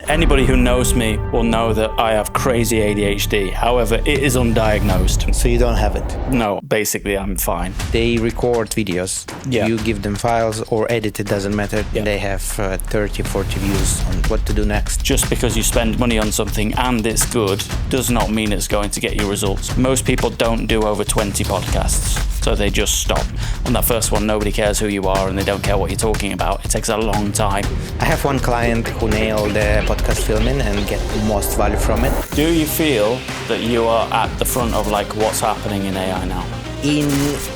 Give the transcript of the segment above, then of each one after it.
Anybody who knows me will know that I have crazy ADHD. However, it is undiagnosed. So you don't have it? No, basically I'm fine. They record videos. Yeah. You give them files or edit, it doesn't matter. Yeah. They have 30, 40 views on what to do next. Just because you spend money on something and it's good does not mean it's going to get you results. Most people don't do over 20 podcasts, so they just stop. On that first one, nobody cares who you are and they don't care what you're talking about. It takes a long time. I have one client who nailed the podcast filming and get the most value from it. Do you feel that you are at the front of like what's happening in AI now? In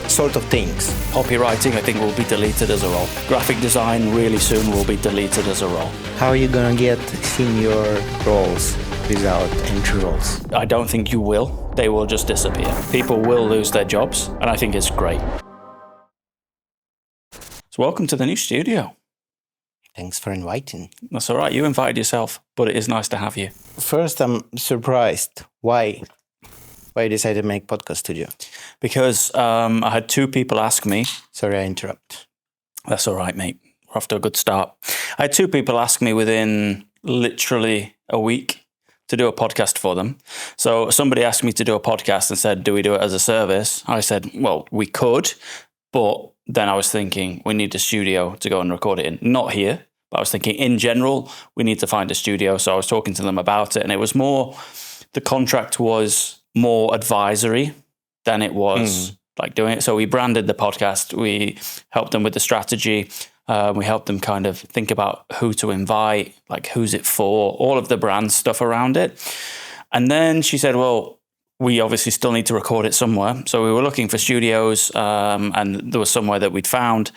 sort of things. Copywriting, I think, will be deleted as a role. Graphic design really soon will be deleted as a role. How are you gonna get senior roles without entry roles? I don't think you will. They will just disappear. People will lose their jobs, and I think it's great. So welcome to the new studio. Thanks for inviting. That's all right. You invited yourself, but it is nice to have you. First, I'm surprised. Why you decided to make podcast studio? Because I had two people ask me. Sorry, I interrupt. That's all right, mate. We're off to a good start. I had two people ask me within literally a week to do a podcast for them. So somebody asked me to do a podcast and said, do we do it as a service? I said, well, we could, but then I was thinking we need a studio to go and record it in. Not here, but I was thinking in general, we need to find a studio. So I was talking to them about it, and it was more, the contract was more advisory than it was like doing it. So we branded the podcast. We helped them with the strategy. We helped them kind of think about who to invite, like who's it for, all of the brand stuff around it. And then she said, well, we obviously still need to record it somewhere. So we were looking for studios, and there was somewhere that we'd found.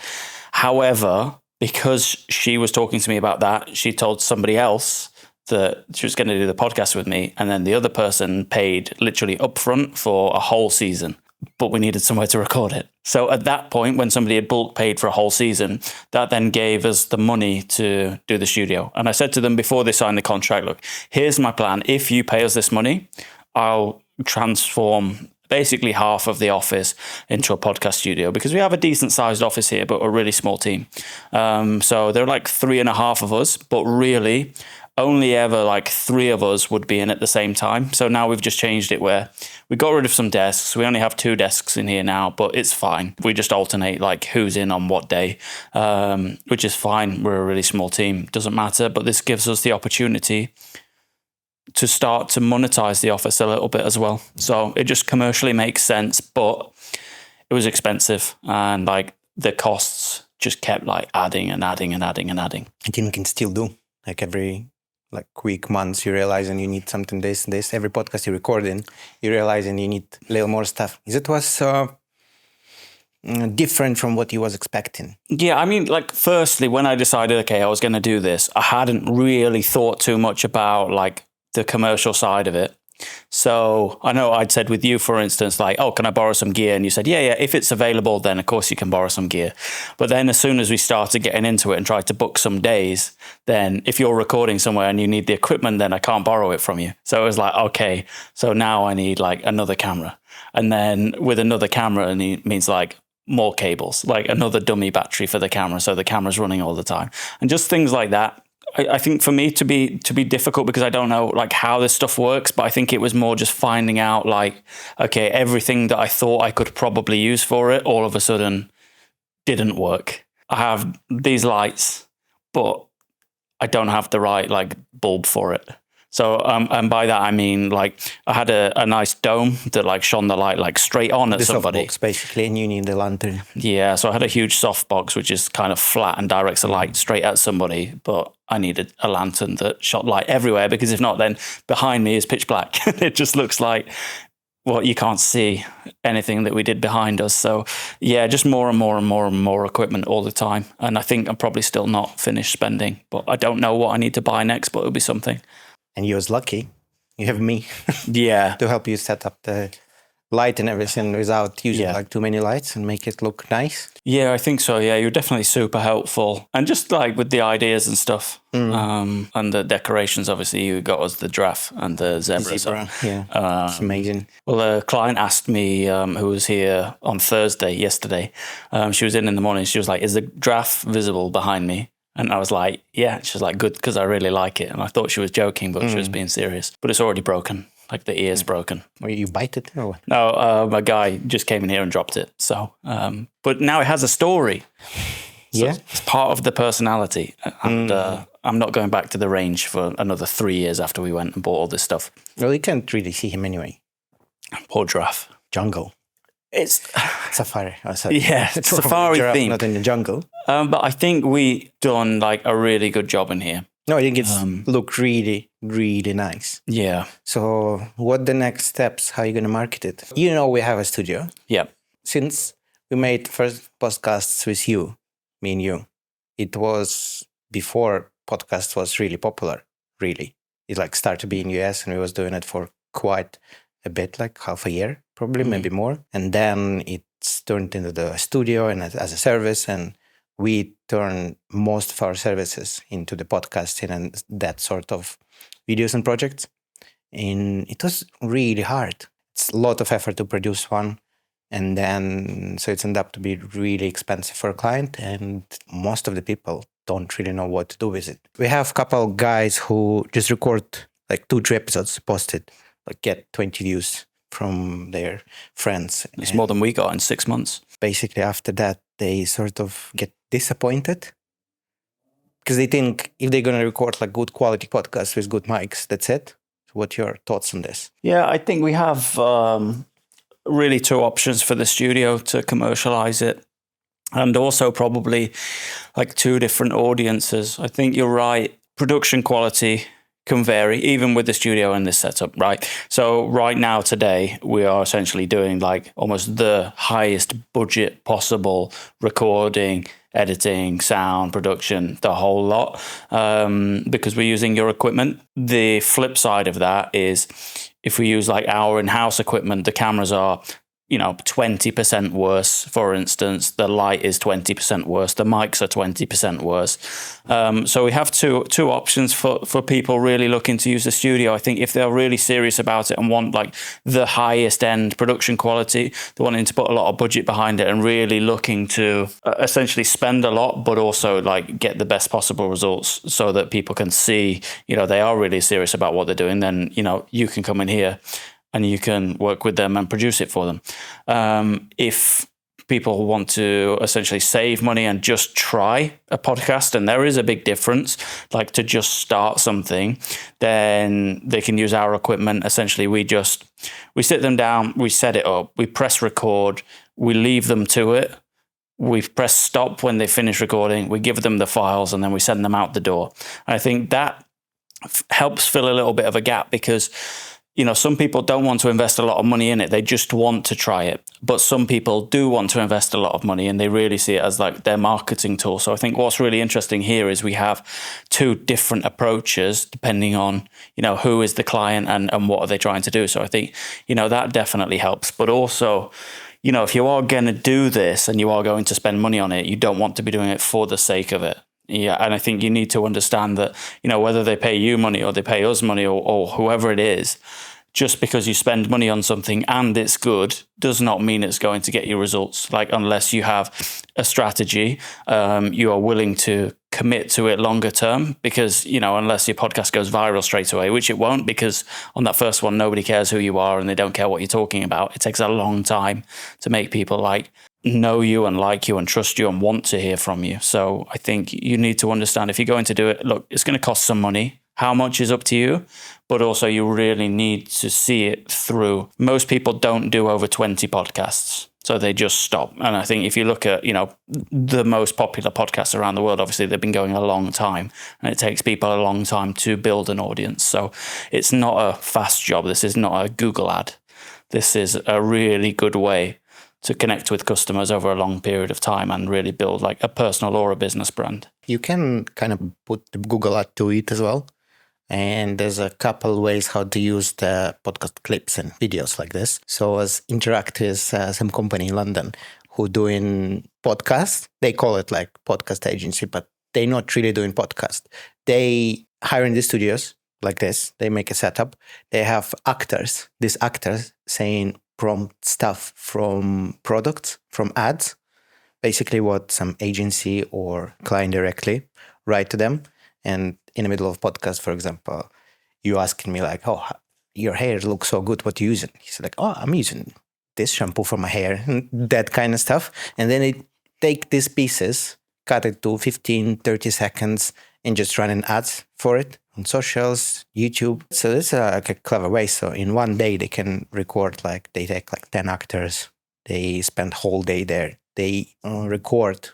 However, because she was talking to me about that, she told somebody else that she was going to do the podcast with me. And then the other person paid literally upfront for a whole season, but we needed somewhere to record it. So at that point, when somebody had bulk paid for a whole season, that then gave us the money to do the studio. And I said to them before they signed the contract, look, here's my plan. If you pay us this money, I'll transform basically half of the office into a podcast studio, because we have a decent sized office here, but a really small team. So there are like 3.5 of us, but really only ever like 3 of us would be in at the same time. So now we've just changed it where we got rid of some desks. We only have 2 desks in here now, but it's fine. We just alternate like who's in on what day, which is fine. We're a really small team. Doesn't matter. But this gives us the opportunity to start to monetize the office a little bit as well. So it just commercially makes sense, but it was expensive, and like the costs just kept like adding and adding and adding and adding. I think you can still do like every week, months, you realize and you need something this. Every podcast you record in, you realize and you need a little more stuff. It was different from what you was expecting? Yeah, I mean, like, firstly, when I decided, okay, I was going to do this, I hadn't really thought too much about like the commercial side of it. So I know I'd said with you, for instance, like, oh, can I borrow some gear? And you said, yeah, if it's available, then of course you can borrow some gear. But then as soon as we started getting into it and tried to book some days, then if you're recording somewhere and you need the equipment, then I can't borrow it from you. So it was like, okay, so now I need like another camera. And then with another camera, and it means like more cables, like another dummy battery for the camera. So the camera's running all the time. And just things like that. I think for me to be difficult, because I don't know like how this stuff works, but I think it was more just finding out like, okay, everything that I thought I could probably use for it all of a sudden didn't work. I have these lights, but I don't have the right like bulb for it. So, and by that I mean like I had a nice dome that like shone the light like straight on at somebody. Softbox basically, and you need the lantern. Yeah, so I had a huge softbox which is kind of flat and directs the light straight at somebody, but I needed a lantern that shot light everywhere, because if not, then behind me is pitch black. It just looks like, well, you can't see anything that we did behind us. So yeah, just more and more and more and more equipment all the time. And I think I'm probably still not finished spending, but I don't know what I need to buy next, but it'll be something. And you was lucky. You have me. Yeah. To help you set up the light and everything without using like too many lights and make it look nice. Yeah, I think so. Yeah, you're definitely super helpful. And just like with the ideas and stuff, and the decorations, obviously you got us the giraffe and the zebra. Yeah, it's amazing. Well, a client asked me, who was here on Thursday, yesterday, she was in the morning, she was like, is the giraffe visible behind me? And I was like, yeah. She was like, good, because I really like it. And I thought she was joking, but she was being serious. But it's already broken. Like the ear's broken. Or you bite it or what? No, a guy just came in here and dropped it. So, but now it has a story. So it's part of the personality. And I'm not going back to the range for another 3 years after we went and bought all this stuff. Well, you can't really see him anyway. Poor giraffe. Jungle. It's safari. Oh, sorry. Yeah, it's safari giraffe, theme. not in the jungle. But I think we done like a really good job in here. No, I think it's look really, really nice. Yeah. So what the next steps? How are you going to market it? You know, we have a studio. Yeah. Since we made first podcasts with you, me and you, it was before podcast was really popular, really. It like started to be in US and we was doing it for quite a bit, like half a year, probably, maybe more. And then it's turned into the studio and as a service, and we turn most of our services into the podcasting and that sort of videos and projects. And it was really hard. It's a lot of effort to produce one. And then, so it's ended up to be really expensive for a client. And most of the people don't really know what to do with it. We have a couple guys who just record like 2-3 episodes, post it, like get 20 views from their friends. It's more than we got in 6 months. Basically, after that, they sort of get disappointed because they think if they're going to record like good quality podcasts with good mics, that's it. So what are your thoughts on this? Yeah, I think we have really 2 options for the studio to commercialize it, and also probably like 2 different audiences. I think you're right. Production quality can vary even with the studio and this setup, right? So right now today we are essentially doing like almost the highest budget possible recording, editing, sound, production, the whole lot, because we're using your equipment. The flip side of that is if we use like our in-house equipment, the cameras are 20% worse, for instance. The light is 20% worse. The mics are 20% worse. So we have two options for people really looking to use the studio. I think if they're really serious about it and want like the highest end production quality, they're wanting to put a lot of budget behind it and really looking to essentially spend a lot, but also like get the best possible results so that people can see, they are really serious about what they're doing. Then, you can come in here and you can work with them and produce it for them. If people want to essentially save money and just try a podcast, and there is a big difference, like to just start something, then they can use our equipment. Essentially, we sit them down, we set it up, we press record, we leave them to it. We press stop when they finish recording, we give them the files, and then we send them out the door. And I think that helps fill a little bit of a gap because some people don't want to invest a lot of money in it. They just want to try it. But some people do want to invest a lot of money and they really see it as like their marketing tool. So I think what's really interesting here is we have 2 different approaches depending on, who is the client and what are they trying to do. So I think, that definitely helps. But also, if you are going to do this and you are going to spend money on it, you don't want to be doing it for the sake of it. Yeah, and I think you need to understand that, whether they pay you money or they pay us money or whoever it is, just because you spend money on something and it's good does not mean it's going to get you results. Like unless you have a strategy, you are willing to commit to it longer term because, unless your podcast goes viral straight away, which it won't because on that first one, nobody cares who you are and they don't care what you're talking about. It takes a long time to make people know you and like you and trust you and want to hear from you. So I think you need to understand if you're going to do it, look, it's going to cost some money. How much is up to you, but also you really need to see it through. Most people don't do over 20 podcasts, so they just stop. And I think if you look at, the most popular podcasts around the world, obviously they've been going a long time and it takes people a long time to build an audience. So it's not a fast job. This is not a Google ad. This is a really good way to connect with customers over a long period of time and really build like a personal or a business brand. You can kind of put the Google ad to it as well. And there's a couple ways how to use the podcast clips and videos like this. So as Interact is some company in London who doing podcasts. They call it like podcast agency, but they're not really doing podcast. They hire in the studios like this. They make a setup. They have actors. These actors saying prompt stuff from products, from ads. Basically what some agency or client directly write to them. And in the middle of podcast, for example, you asking me like, "Oh, your hair looks so good. What you using?" He's like, "Oh, I'm using this shampoo for my hair," and that kind of stuff. And then it take these pieces, cut it to 15, 30 seconds, and just running ads for it on socials, YouTube. So it's like a clever way. So in one day they can record, like they take like 10 actors. They spend whole day there. They record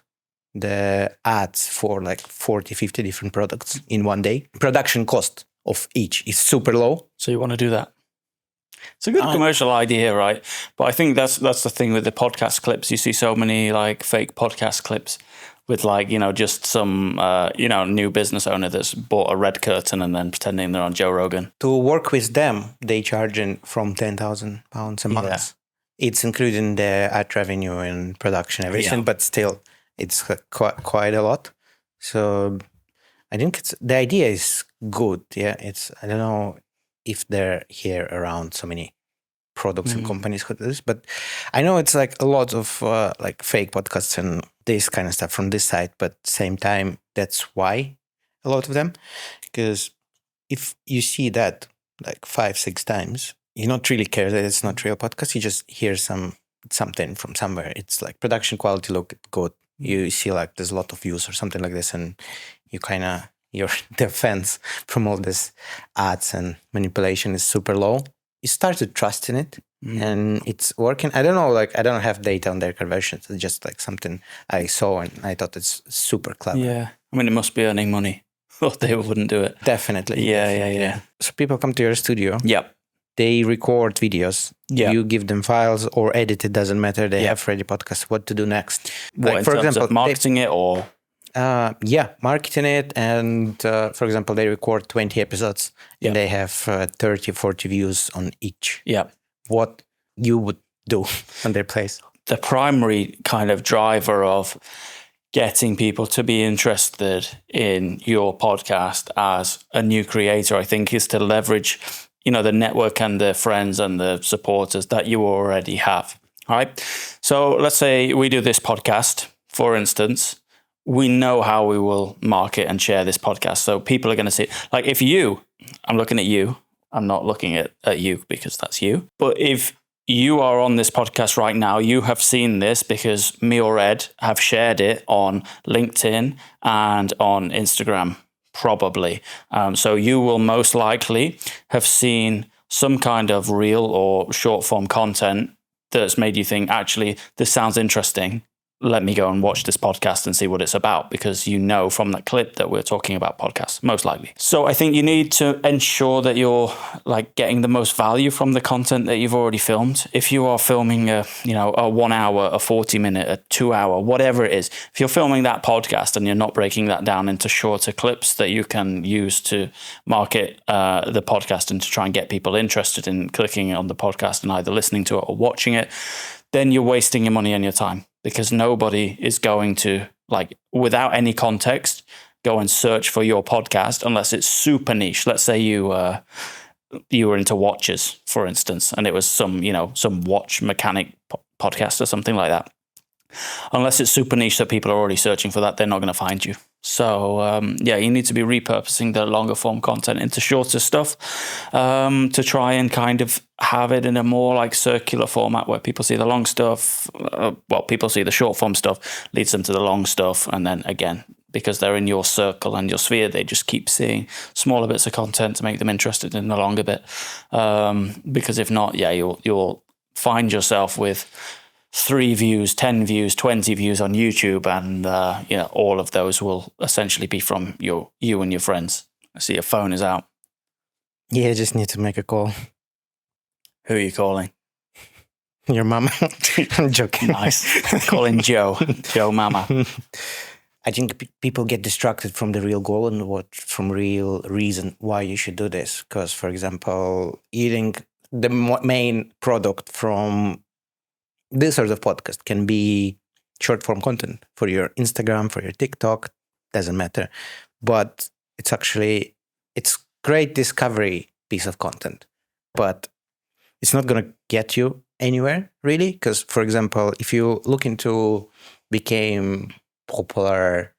the ads for like 40, 50 different products in one day. Production cost of each is super low. So you want to do that? It's a good commercial idea, right? But I think that's the thing with the podcast clips. You see so many like fake podcast clips with like, just some, new business owner that's bought a red curtain and then pretending they're on Joe Rogan. To work with them, they charging from £10,000 a month. Yeah. It's including the ad revenue and production, everything, but still it's quite a lot. So I think the idea is good. Yeah, I don't know if they're here around so many products and companies who do this, but I know it's like a lot of like fake podcasts and this kind of stuff from this side, but same time, that's why a lot of them, because if you see that like 5-6 times, you not really care that it's not real podcast. You just hear something from somewhere. It's like production quality look good. You see like there's a lot of views or something like this, and you kind of your defense from all this ads and manipulation is super low. You start to trust in it, and it's working. I don't know, like I don't have data on their conversions. It's just like something I saw and I thought it's super clever. Yeah, I mean it must be earning money, or they wouldn't do it. Definitely. Yeah. So people come to your studio. Yep. They record videos. Yeah. You give them files or edit it, doesn't matter. They have ready podcasts. What to do next? What, in terms of marketing it or? Marketing it. And for example, they record 20 episodes and they have 30, 40 views on each. Yeah. What you would do on their place? The primary kind of driver of getting people to be interested in your podcast as a new creator, I think, is to leverage the network and the friends and the supporters that you already have. All right. So let's say we do this podcast, for instance. We know how we will market and share this podcast. So people are going to see it. Like if I'm looking at you, I'm not looking at you because that's you. But if you are on this podcast right now, you have seen this because me or Ed have shared it on LinkedIn and on Instagram. Probably. So you will most likely have seen some kind of reel or short form content that's made you think, actually, this sounds interesting. Let me go and watch this podcast and see what it's about, because you know from that clip that we're talking about podcasts, most likely. So I think you need to ensure that you're like getting the most value from the content that you've already filmed. If you are filming a 1 hour, a 40 minute, a 2 hour, whatever it is, if you're filming that podcast and you're not breaking that down into shorter clips that you can use to market the podcast and to try and get people interested in clicking on the podcast and either listening to it or watching it, then you're wasting your money and your time. Because nobody is going to, like, without any context, go and search for your podcast unless it's super niche. Let's say you were into watches, for instance, and it was some watch mechanic podcast or something like that. Unless it's super niche that people are already searching for that, they're not going to find you. So, you need to be repurposing the longer form content into shorter stuff to try and kind of have it in a more like circular format where people see the long stuff. People see the short form stuff, leads them to the long stuff. And then again, because they're in your circle and your sphere, they just keep seeing smaller bits of content to make them interested in the longer bit. Because if not, you'll find yourself with 3 views, 10 views, 20 views on YouTube, and all of those will essentially be from you and your friends. I see your phone is out. Yeah, I just need to make a call. Who are you calling? Your mama. I'm joking. Nice. Calling Joe Mama. I think people get distracted from the real goal and from real reason why you should do this. Because, for example, eating the main product from this sort of podcast can be short form content for your Instagram, for your TikTok, doesn't matter. But it's great discovery piece of content, but it's not going to get you anywhere really. Because, for example, if you look into became popular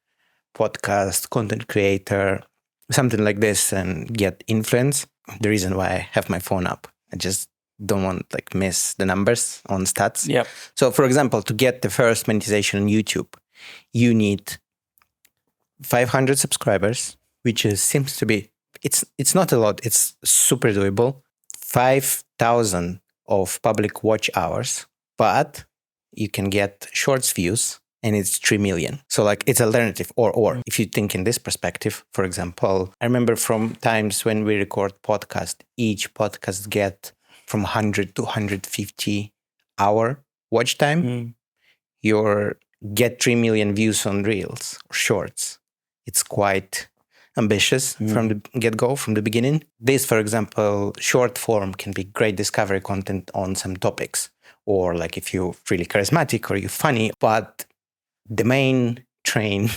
podcast, content creator, something like this, and get influence. The reason why I have my phone up, I just don't want like miss the numbers on stats. Yep. So for example, to get the first monetization on YouTube, you need 500 subscribers, which seems to be, it's not a lot, it's super doable. 5,000 of public watch hours, but you can get shorts views and it's 3 million. So like it's alternative or if you think in this perspective, for example, I remember from times when we record podcast, each podcast get from 100 to 150 hour watch time. You get 3 million views on reels or shorts. It's quite ambitious from the get-go, from the beginning. This, for example, short form can be great discovery content on some topics, or like if you're really charismatic or you're funny. But the main train,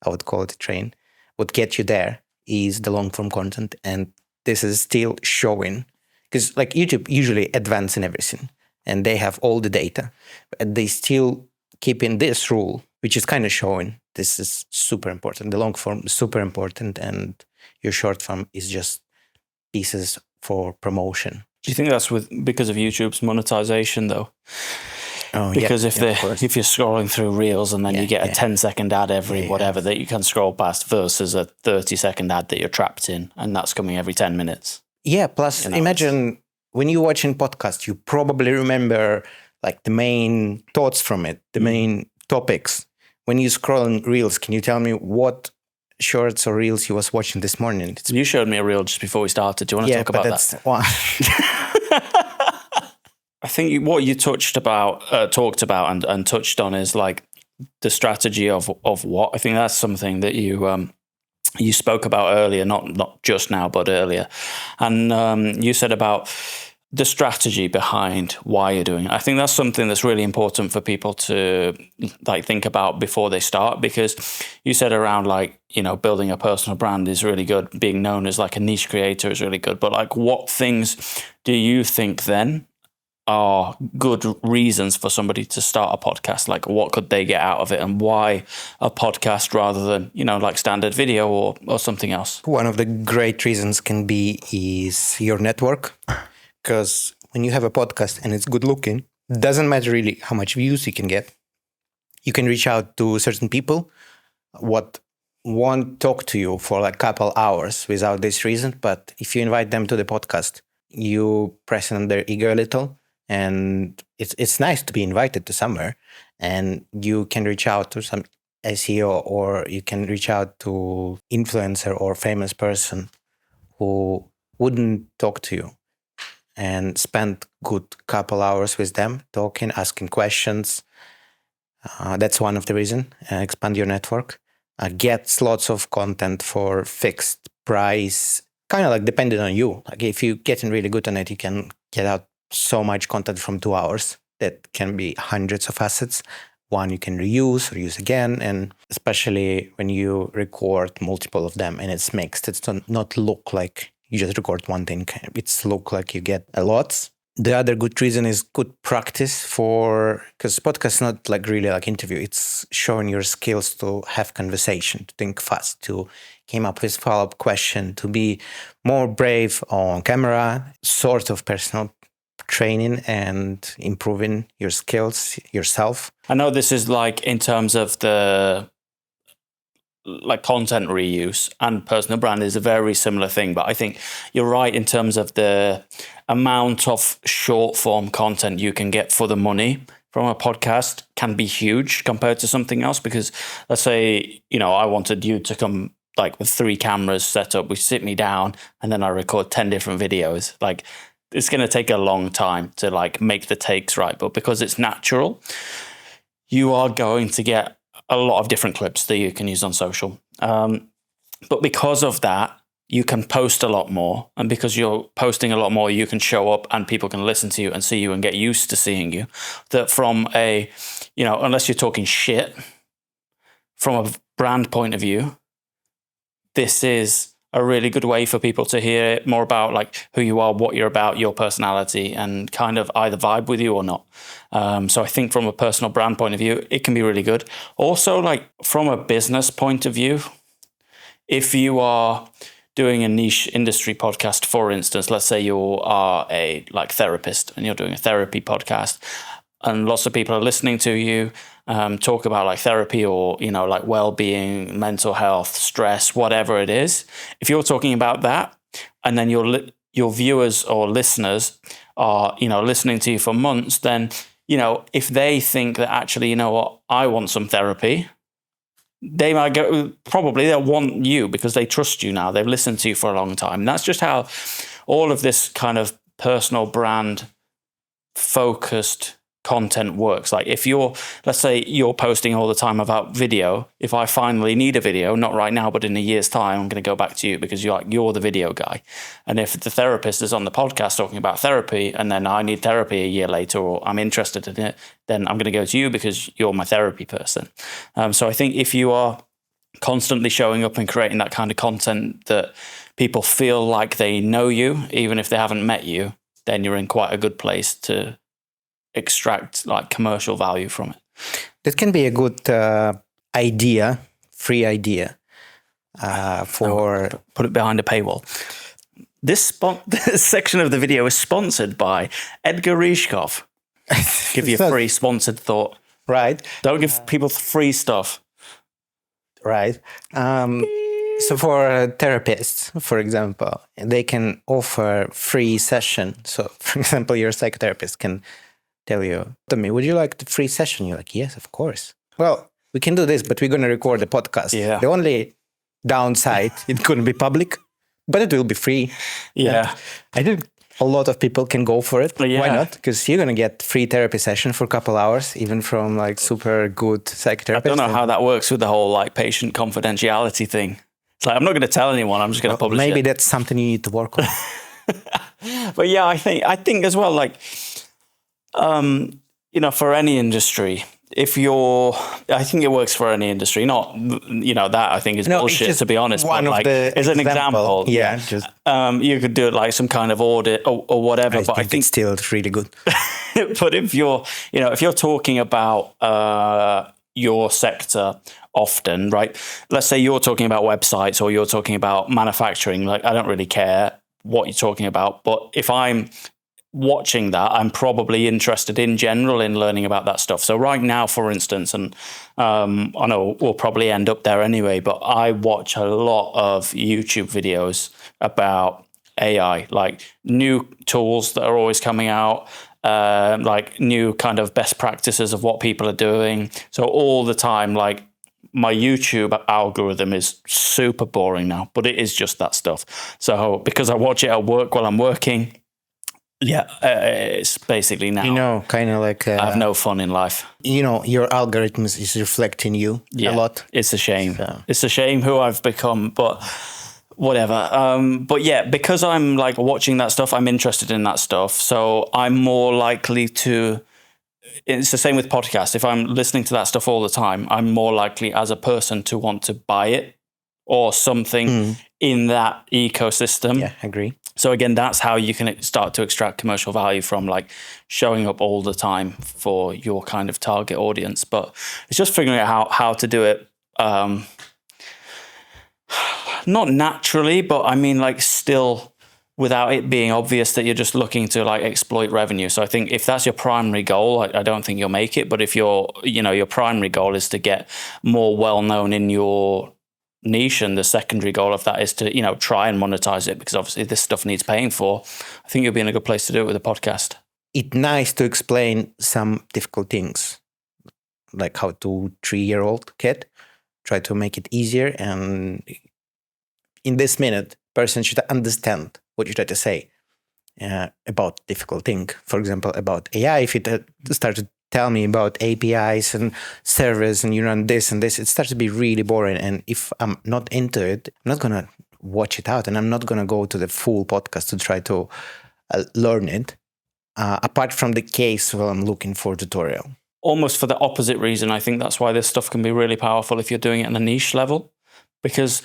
I would call it a train, would get you there is the long-form content. And this is still showing, because like YouTube usually advance in everything and they have all the data, but they still keep in this rule, which is kind of showing this is super important. The long form is super important, and your short form is just pieces for promotion. Do you think that's because of YouTube's monetization, though? Oh, because if you're scrolling through reels and then you get a 10-second ad every whatever that you can scroll past versus a 30-second ad that you're trapped in, and that's coming every 10 minutes. Yeah, plus imagine when you're watching podcast, you probably remember like the main thoughts from it, the main topics. When you scroll in reels, can you tell me what shorts or reels you was watching this morning? You showed me a reel just before we started. Do you want to talk about that? I think what you talked about and touched on is like the strategy of what. I think that's something that you spoke about earlier, not just now, but earlier. And you said about the strategy behind why you're doing it. I think that's something that's really important for people to like think about before they start, because you said around like, building a personal brand is really good. Being known as like a niche creator is really good. But like, what things do you think then are good reasons for somebody to start a podcast? Like, what could they get out of it, and why a podcast rather than, like standard video or something else? One of the great reasons can be is your network. Because when you have a podcast and it's good looking, doesn't matter really how much views you can get. You can reach out to certain people what won't talk to you for like a couple hours without this reason. But if you invite them to the podcast, you press on their ego a little, and it's nice to be invited to somewhere, and you can reach out to some SEO, or you can reach out to influencer or famous person who wouldn't talk to you, and spend good couple hours with them, talking, asking questions. That's one of the reasons. Expand your network. Get lots of content for fixed price, kind of like depending on you. Like if you're getting really good on it, you can get out so much content from 2 hours that can be hundreds of assets. One you can reuse or use again, and especially when you record multiple of them and it's mixed, it's not look like you just record one thing. It's look like you get a lot. The other good reason is good practice because podcast is not like really like interview. It's showing your skills to have conversation, to think fast, to come up with follow-up question, to be more brave on camera, sort of personal training and improving your skills yourself. I know this is like in terms of the like content reuse, and personal brand is a very similar thing, but I think you're right in terms of the amount of short form content you can get for the money from a podcast can be huge compared to something else. Because let's say, I wanted you to come like with 3 cameras set up, we sit me down and then I record 10 different videos. Like it's going to take a long time to like make the takes right, but because it's natural, you are going to get a lot of different clips that you can use on social. But because of that, you can post a lot more. And because you're posting a lot more, you can show up and people can listen to you and see you and get used to seeing you. That from a, unless you're talking shit, from a brand point of view, this is a really good way for people to hear more about like who you are, what you're about, your personality, and kind of either vibe with you or not. So I think from a personal brand point of view, it can be really good. Also, like from a business point of view, if you are doing a niche industry podcast, for instance, let's say you are a like therapist and you're doing a therapy podcast, and lots of people are listening to you talk about like therapy or, you know, like well-being, mental health, stress, whatever it is. If you're talking about that, and then your viewers or listeners are, you know, listening to you for months, then, you know, if they think that actually, you know what, I want some therapy, they might go, probably they'll want you because they trust you now. They've listened to you for a long time. And that's just how all of this kind of personal brand focused content works. Like if let's say you're posting all the time about video, if I finally need a video, not right now, but in a year's time, I'm going to go back to you because you're the video guy. And if the therapist is on the podcast talking about therapy, and then I need therapy a year later, or I'm interested in it, then I'm going to go to you because you're my therapy person. So I think if you are constantly showing up and creating that kind of content that people feel like they know you, even if they haven't met you, then you're in quite a good place to extract like commercial value from it. That can be a good idea, free idea for... Put it behind a paywall. This section of the video is sponsored by Edgar Rishkov. Give you a free sponsored thought. Right. Don't give people free stuff. Right. So for therapists, for example, they can offer free session. So for example, your psychotherapist can tell you, Tommy, would you like the free session? You're like, yes, of course. Well, we can do this, but we're going to record the podcast. Yeah. The only downside, it couldn't be public, but it will be free. Yeah. And I think a lot of people can go for it. Yeah. Why not? Because you're going to get free therapy session for a couple hours, even from like super good psychotherapists. I don't know how that works with the whole like patient confidentiality thing. It's like, I'm not going to tell anyone, I'm just going to publish maybe it. that's something you need to work on. But yeah, I think as well, like, you know, for any industry, I think it works for any industry. Not, you know, that I think is bullshit, to be honest. One but of like, the as an example, yeah, just you could do it like some kind of audit or whatever. I think it's still really good. But if you're talking about your sector often, right? Let's say you're talking about websites or you're talking about manufacturing. Like, I don't really care what you're talking about, but if I'm watching that, I'm probably interested in general in learning about that stuff. So right now, for instance, and I know we'll probably end up there anyway, but I watch a lot of YouTube videos about AI, like new tools that are always coming out, like new kind of best practices of what people are doing. So all the time, like my YouTube algorithm is super boring now, but it is just that stuff. So because I watch it at work while I'm working, yeah, it's basically now. You know, kind of like... I have no fun in life. You know, your algorithms is reflecting you a lot. It's a shame. So. It's a shame who I've become, but whatever. But yeah, because I'm like watching that stuff, I'm interested in that stuff. So I'm more likely to... It's the same with podcasts. If I'm listening to that stuff all the time, I'm more likely as a person to want to buy it or something in that ecosystem. Yeah, I agree. So again, that's how you can start to extract commercial value from like showing up all the time for your kind of target audience. But it's just figuring out how to do it. Not naturally, but I mean like still without it being obvious that you're just looking to like exploit revenue. So I think if that's your primary goal, I don't think you'll make it. But if your primary goal is to get more well-known in your niche, and the secondary goal of that is to, try and monetize it, because obviously this stuff needs paying for, I think you'll be in a good place to do it with a podcast. It's nice to explain some difficult things, like how to 3-year-old kid, try to make it easier. And in this minute, person should understand what you try to say about difficult thing. For example, about AI, if you start to tell me about APIs and servers and you run this and this, it starts to be really boring. And if I'm not into it, I'm not going to watch it out, and I'm not going to go to the full podcast to try to learn it. Apart from the case where I'm looking for a tutorial. Almost for the opposite reason, I think that's why this stuff can be really powerful if you're doing it on a niche level, because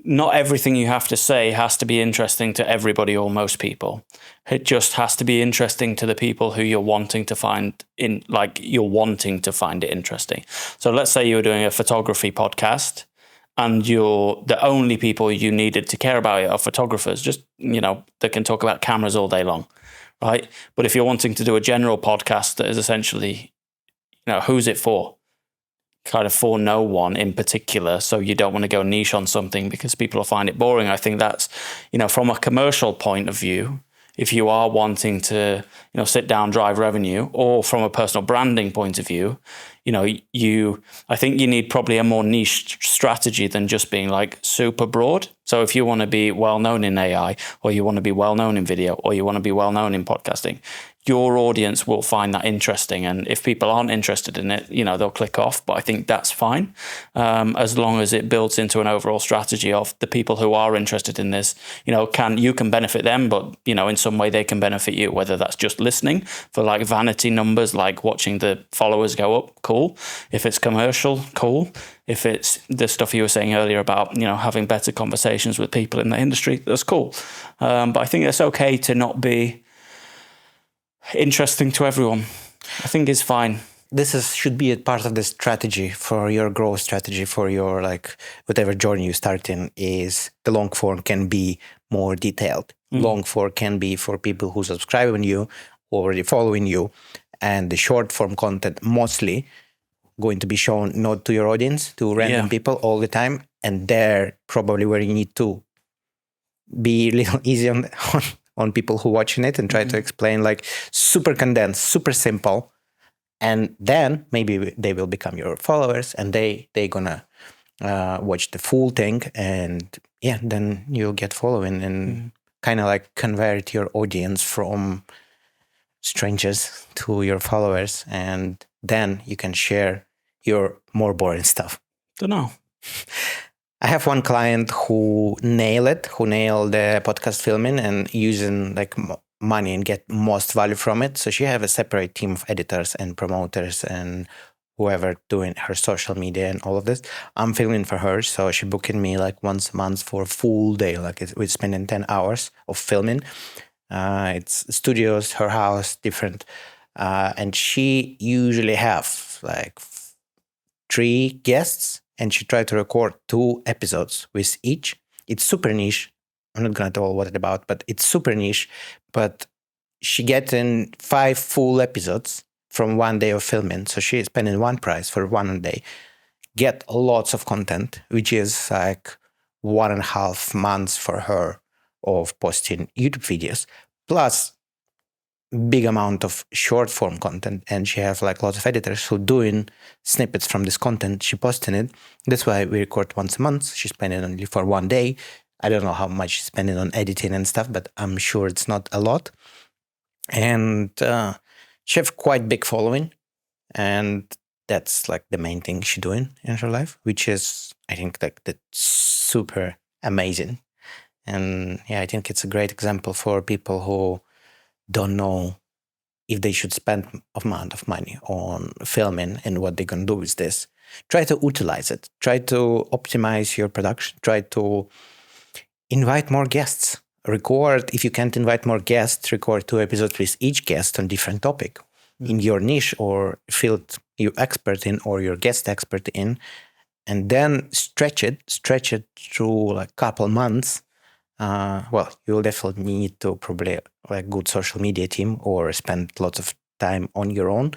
not everything you have to say has to be interesting to everybody or most people. It just has to be interesting to the people who you're wanting to find it interesting. So let's say you were doing a photography podcast and the only people you needed to care about it are photographers, just, that can talk about cameras all day long, right? But if you're wanting to do a general podcast that is essentially, who's it for? Kind of for no one in particular, so you don't want to go niche on something because people will find it boring. I think that's, from a commercial point of view, if you are wanting to, sit down, drive revenue, or from a personal branding point of view, I think you need probably a more niche strategy than just being like super broad. So if you want to be well known in AI, or you want to be well known in video, or you want to be well known in podcasting, your audience will find that interesting. And if people aren't interested in it, they'll click off. But I think that's fine, as long as it builds into an overall strategy of the people who are interested in this, you can benefit them, but, in some way they can benefit you, whether that's just listening for like vanity numbers, like watching the followers go up, cool. If it's commercial, cool. If it's the stuff you were saying earlier about, having better conversations with people in the industry, that's cool. But I think it's okay to not be interesting to everyone. I think it's fine. Should be a part of the strategy for your growth strategy, for your whatever journey you start in. Is the long form can be more detailed. Long form can be for people who subscribe on you, already following you, and the short form content mostly going to be shown not to your audience, to random people all the time, and there probably where you need to be a little easy on people who watching it and try to explain super condensed, super simple, and then maybe they will become your followers and they gonna watch the full thing, and then you'll get following and kind of convert your audience from strangers to your followers, and then you can share your more boring stuff. Don't know. I have one client who nailed the podcast filming and using money and get most value from it. So she have a separate team of editors and promoters and whoever doing her social media and all of this. I'm filming for her, so she booking me once a month for a full day. We're spending 10 hours of filming. It's studios, her house, different, and she usually have 3 guests. And she tried to record 2 episodes with each. It's super niche. I'm not going to tell what it's about, but it's super niche. But she gets in 5 full episodes from one day of filming. So she is spending one price for 1 day. Get lots of content, which is 1.5 months for her of posting YouTube videos. Plus big amount of short form content, and she have lots of editors who doing snippets from this content. She posting it. That's why we record once a month. She spending only for 1 day. I don't know how much she's spending on editing and stuff, but I'm sure it's not a lot. And she have quite big following, and that's the main thing she's doing in her life, which is I think that's super amazing. And I think it's a great example for people who don't know if they should spend amount of money on filming and what they're going to do with this. Try to utilize it. Try to optimize your production. Try to invite more guests. Record, if you can't invite more guests, record 2 episodes with each guest on different topic in your niche or field you're expert in or your guest expert in, and then stretch it through couple months. You'll definitely need to probably good social media team or spend lots of time on your own.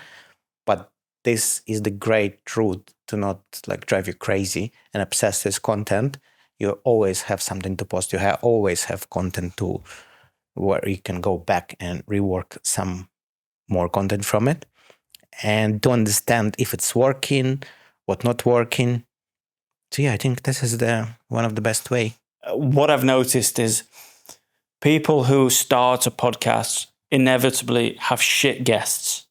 But this is the great route to not drive you crazy and obsess with content. You always have something to post. You always have content to where you can go back and rework some more content from it, and to understand if it's working, what not working. So I think this is one of the best way. What I've noticed is people who start a podcast inevitably have shit guests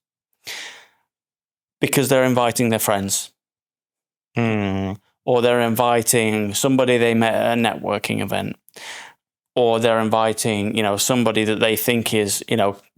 because they're inviting their friends. Or they're inviting somebody they met at a networking event. Or they're inviting, somebody that they think is,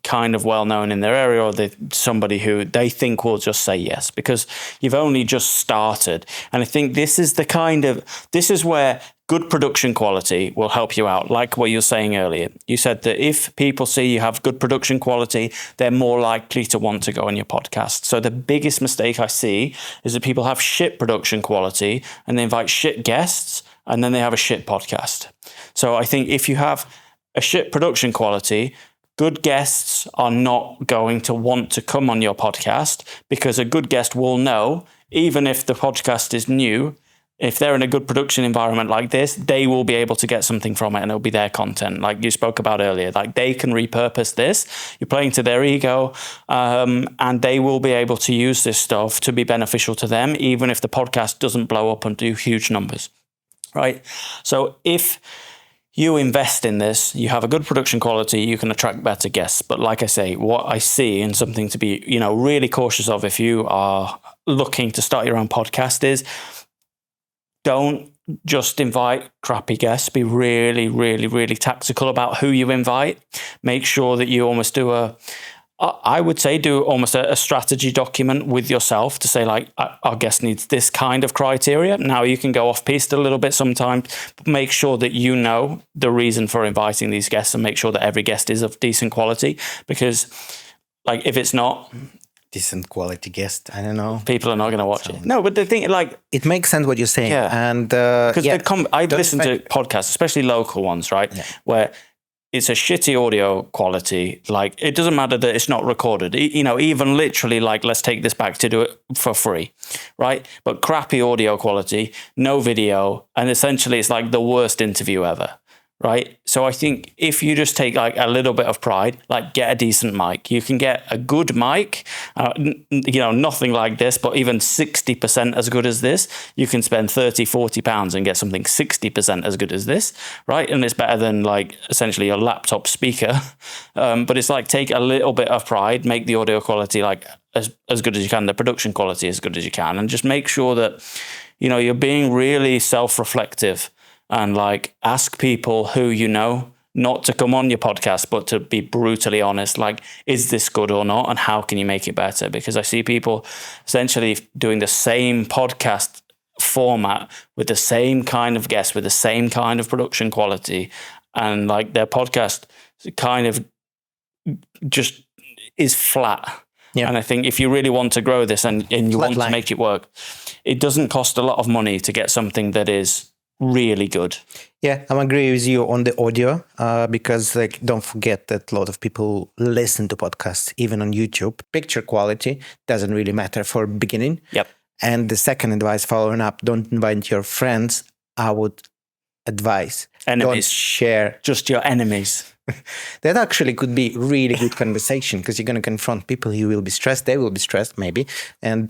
kind of well known in their area, or somebody who they think will just say yes because you've only just started. And I think this is where good production quality will help you out. Like what you were saying earlier, you said that if people see you have good production quality, they're more likely to want to go on your podcast. So the biggest mistake I see is that people have shit production quality and they invite shit guests and then they have a shit podcast. So I think if you have a shit production quality, good guests are not going to want to come on your podcast, because a good guest will know, even if the podcast is new, if they're in a good production environment like this, they will be able to get something from it and it'll be their content. Like you spoke about earlier, like they can repurpose this. You're playing to their ego, and they will be able to use this stuff to be beneficial to them, even if the podcast doesn't blow up and do huge numbers, right? So if you invest in this, you have a good production quality, you can attract better guests. But like I say, what I see, and something to be, really cautious of if you are looking to start your own podcast, is don't just invite crappy guests. Be really, really, really tactical about who you invite. Make sure that you almost do almost a strategy document with yourself to say, like, our guest needs this kind of criteria. Now, you can go off piste a little bit sometimes, but make sure that you know the reason for inviting these guests and make sure that every guest is of decent quality. Because, like, if it's not decent quality guest, I don't know, people are not going to watch it. No, but the thing, like, it makes sense what you're saying. Yeah. And because I've listened to podcasts, especially local ones, right? Yeah. Where it's a shitty audio quality. Like, it doesn't matter that it's not recorded. Even literally, like, let's take this back to do it for free, right? But crappy audio quality, no video, and essentially it's like the worst interview ever, right? So I think if you just take like a little bit of pride, like get a decent mic. You can get a good mic, nothing like this, but even 60% as good as this. You can spend 30, 40 pounds and get something 60% as good as this, right? And it's better than like essentially your laptop speaker. But it's like, take a little bit of pride, make the audio quality like as good as you can, the production quality as good as you can, and just make sure that, you're being really self-reflective. And like, ask people who you know not to come on your podcast, but to be brutally honest, like, is this good or not? And how can you make it better? Because I see people essentially doing the same podcast format with the same kind of guests, with the same kind of production quality. And like, their podcast kind of just is flat. Yeah. And I think if you really want to grow this and you want to make it work, it doesn't cost a lot of money to get something that is really good. Yeah, I agree with you on the audio, because like, don't forget that a lot of people listen to podcasts even on YouTube. Picture quality doesn't really matter for beginning. Yep. And the second advice, following up, don't invite your friends. I would advise enemies. Don't share. Just your enemies. That actually could be really good conversation, because you're going to confront people who will be stressed. They will be stressed maybe. And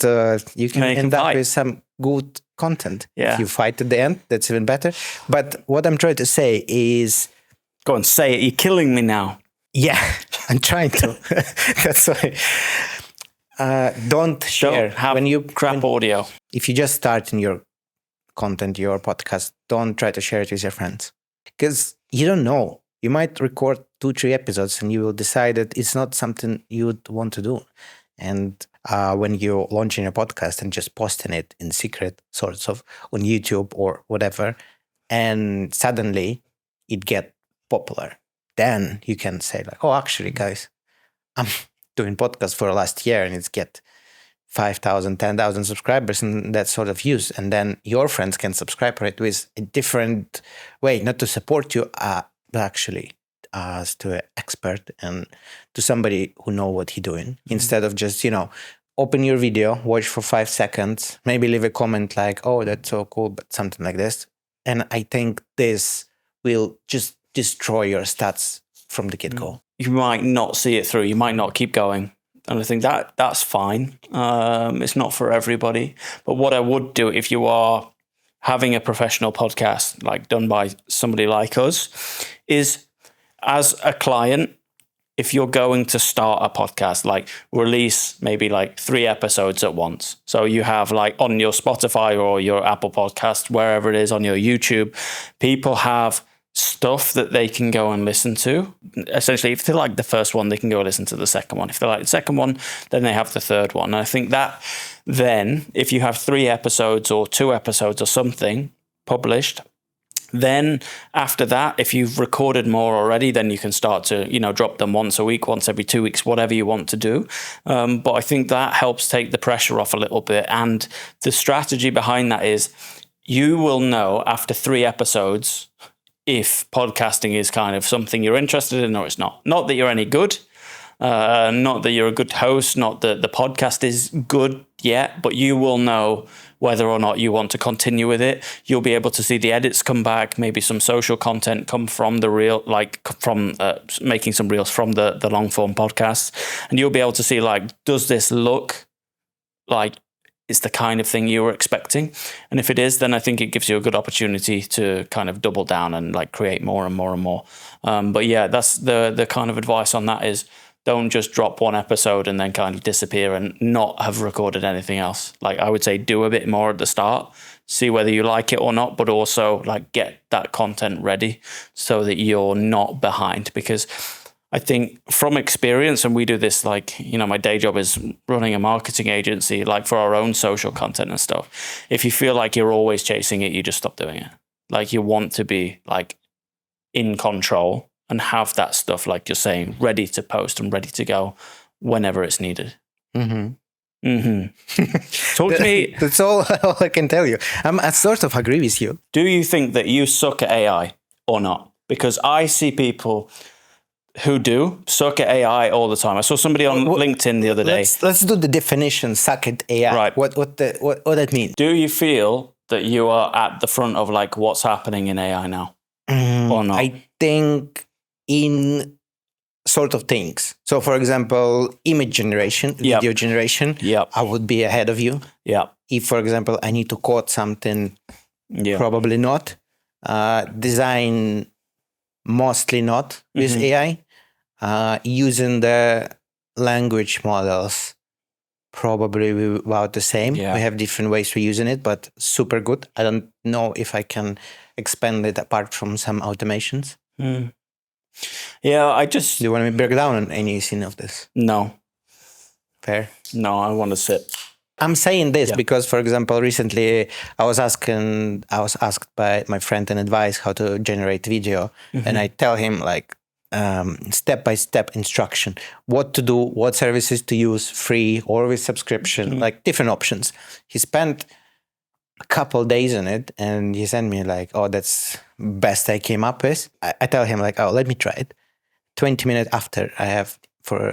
you can end up with some good content. Yeah. If you fight at the end, that's even better. But what I'm trying to say is... Go on, say it. You're killing me now. Yeah, I'm trying to. That's why. Don't share. When you crap audio. If you just start in your content, your podcast, don't try to share it with your friends. Because you don't know. You might record 2-3 episodes and you will decide that it's not something you would want to do. And when you're launching a podcast and just posting it in secret, sorts of, on YouTube or whatever, and suddenly it get popular, then you can say like, oh, actually, guys, I'm doing podcast for the last year and it's get 5,000, 10,000 subscribers and that sort of views. And then your friends can subscribe right with a different way, not to support you, but actually as to an expert and to somebody who know what he's doing, instead of just, open your video, watch for 5 seconds, maybe leave a comment like, oh, that's so cool, but something like this. And I think this will just destroy your stats from the get-go. You might not see it through. You might not keep going. And I think that's fine. It's not for everybody. But what I would do if you are having a professional podcast, like done by somebody like us, is as a client, if you're going to start a podcast, like release maybe like 3 episodes at once. So you have like on your Spotify or your Apple Podcast, wherever it is, on your YouTube, people have stuff that they can go and listen to. Essentially, if they like the first one, they can go listen to the second one. If they like the second one, then they have the third one. And I think that then, if you have 3 episodes or 2 episodes or something published, Then after that, if you've recorded more already, then you can start to, drop them once a week, once every 2 weeks, whatever you want to do. But I think that helps take the pressure off a little bit. And the strategy behind that is you will know after 3 episodes if podcasting is kind of something you're interested in or it's not. Not that you're any good, not that you're a good host, not that the podcast is good yet, but you will know whether or not you want to continue with it. You'll be able to see the edits come back, maybe some social content come from the reel, like from making some reels from the long form podcasts. And you'll be able to see, like, does this look like it's the kind of thing you were expecting? And if it is, then I think it gives you a good opportunity to kind of double down and like create more and more and more. But yeah, that's the kind of advice on that is, don't just drop one episode and then kind of disappear and not have recorded anything else. Like, I would say do a bit more at the start, see whether you like it or not, but also like get that content ready so that you're not behind. Because I think from experience, and we do this, like, my day job is running a marketing agency, like for our own social content and stuff. If you feel like you're always chasing it, you just stop doing it. Like, you want to be like in control and have that stuff, like you're saying, ready to post and ready to go whenever it's needed. Talk to me. That's all I can tell you. I sort of agree with you. Do you think that you suck at AI or not? Because I see people who do suck at AI all the time. I saw somebody on LinkedIn the other day. Let's do the definition, suck at AI. Right. What that means? Do you feel that you are at the front of like what's happening in AI now or not? I think in sort of things. So, for example, image generation, video generation, I would be ahead of you. Yeah. If, for example, I need to code something, probably not. Design, mostly not with AI. Using the language models, probably about the same. We have different ways for using it, but super good. I don't know if I can expand it apart from some automations. Yeah, Do you want me to break down on anything of this? No. Fair? No, I want to sit. I'm saying this because, for example, recently I was asked by my friend an advice how to generate video, and I tell him like step-by-step instruction, what to do, what services to use, free or with subscription, like different options. He spent a couple days on it, and he sent me like, oh, that's best I came up with. I tell him like, oh, let me try it. 20 minutes after I have for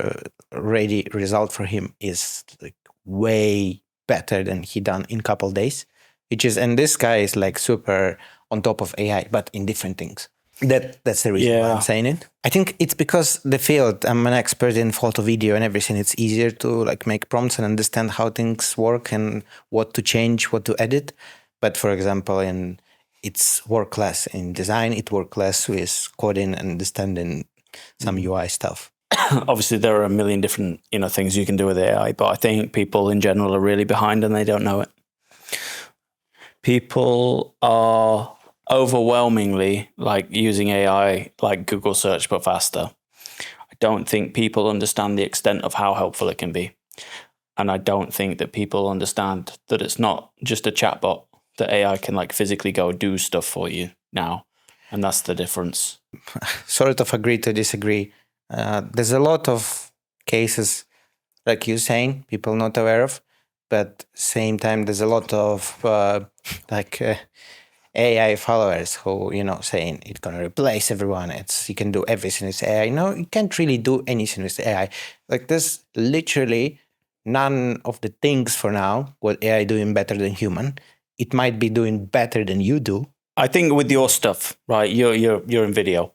a ready result for him is like way better than he done in couple days, and this guy is like super on top of AI, but in different things. That's the reason why I'm saying it. I think it's because the field, I'm an expert in photo, video and everything. It's easier to like make prompts and understand how things work and what to change, what to edit. But for example, it's work less in design, it work less with coding and understanding some UI stuff. Obviously, there are a million different things you can do with AI, but I think people in general are really behind and they don't know it. People are overwhelmingly like using AI like Google search but faster. I don't think people understand the extent of how helpful it can be. And I don't think that people understand that it's not just a chatbot, that AI can like physically go do stuff for you now. And that's the difference. Sort of agree to disagree. There's a lot of cases, like you're saying, people not aware of, but same time there's a lot of AI followers who, saying it's gonna replace everyone. You can do everything with AI. No, you can't really do anything with AI. Like there's literally none of the things for now what AI doing better than human. It might be doing better than you do. I think with your stuff, right? You're in video.